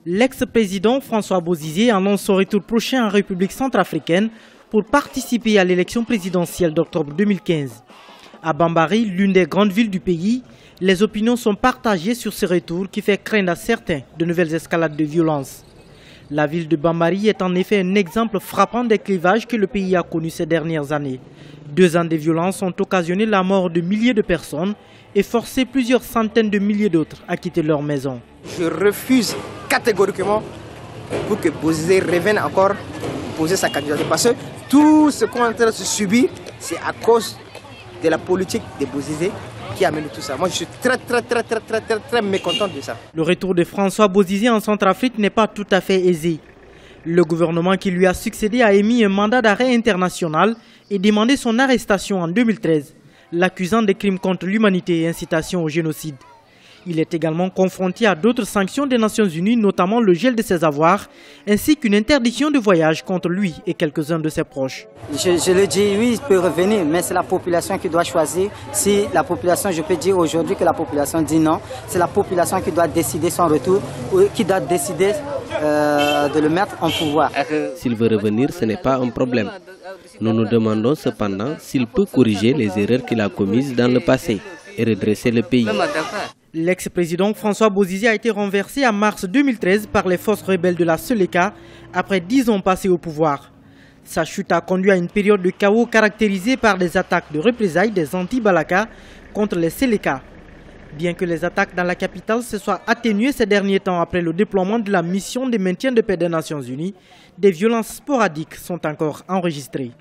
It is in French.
L'ex-président François Bozizé annonce son retour prochain en République centrafricaine pour participer à l'élection présidentielle d'octobre 2015. À Bambari, l'une des grandes villes du pays, les opinions sont partagées sur ce retour qui fait craindre à certains de nouvelles escalades de violence. La ville de Bambari est en effet un exemple frappant des clivages que le pays a connus ces dernières années. 2 ans de violence ont occasionné la mort de milliers de personnes et forcé plusieurs centaines de milliers d'autres à quitter leur maison. Je refuse catégoriquement pour que Bozizé revienne encore poser sa candidature. Parce que tout ce qu'on est en train de subir, c'est à cause de la politique de Bozizé qui amène tout ça. Moi, je suis très mécontent de ça. Le retour de François Bozizé en Centrafrique n'est pas tout à fait aisé. Le gouvernement qui lui a succédé a émis un mandat d'arrêt international et demandé son arrestation en 2013, l'accusant de crimes contre l'humanité et incitation au génocide. Il est également confronté à d'autres sanctions des Nations Unies, notamment le gel de ses avoirs, ainsi qu'une interdiction de voyage contre lui et quelques-uns de ses proches. Je le dis, oui, il peut revenir, mais c'est la population qui doit choisir. Si la population, je peux dire aujourd'hui que la population dit non, c'est la population qui doit décider son retour, ou qui doit décider de le mettre en pouvoir. S'il veut revenir, ce n'est pas un problème. Nous nous demandons cependant s'il peut corriger les erreurs qu'il a commises dans le passé et redresser le pays. L'ex-président François Bozizé a été renversé en mars 2013 par les forces rebelles de la Seleka après 10 ans passés au pouvoir. Sa chute a conduit à une période de chaos caractérisée par des attaques de représailles des anti-Balaka contre les Seleka. Bien que les attaques dans la capitale se soient atténuées ces derniers temps après le déploiement de la mission de maintien de paix des Nations Unies, des violences sporadiques sont encore enregistrées.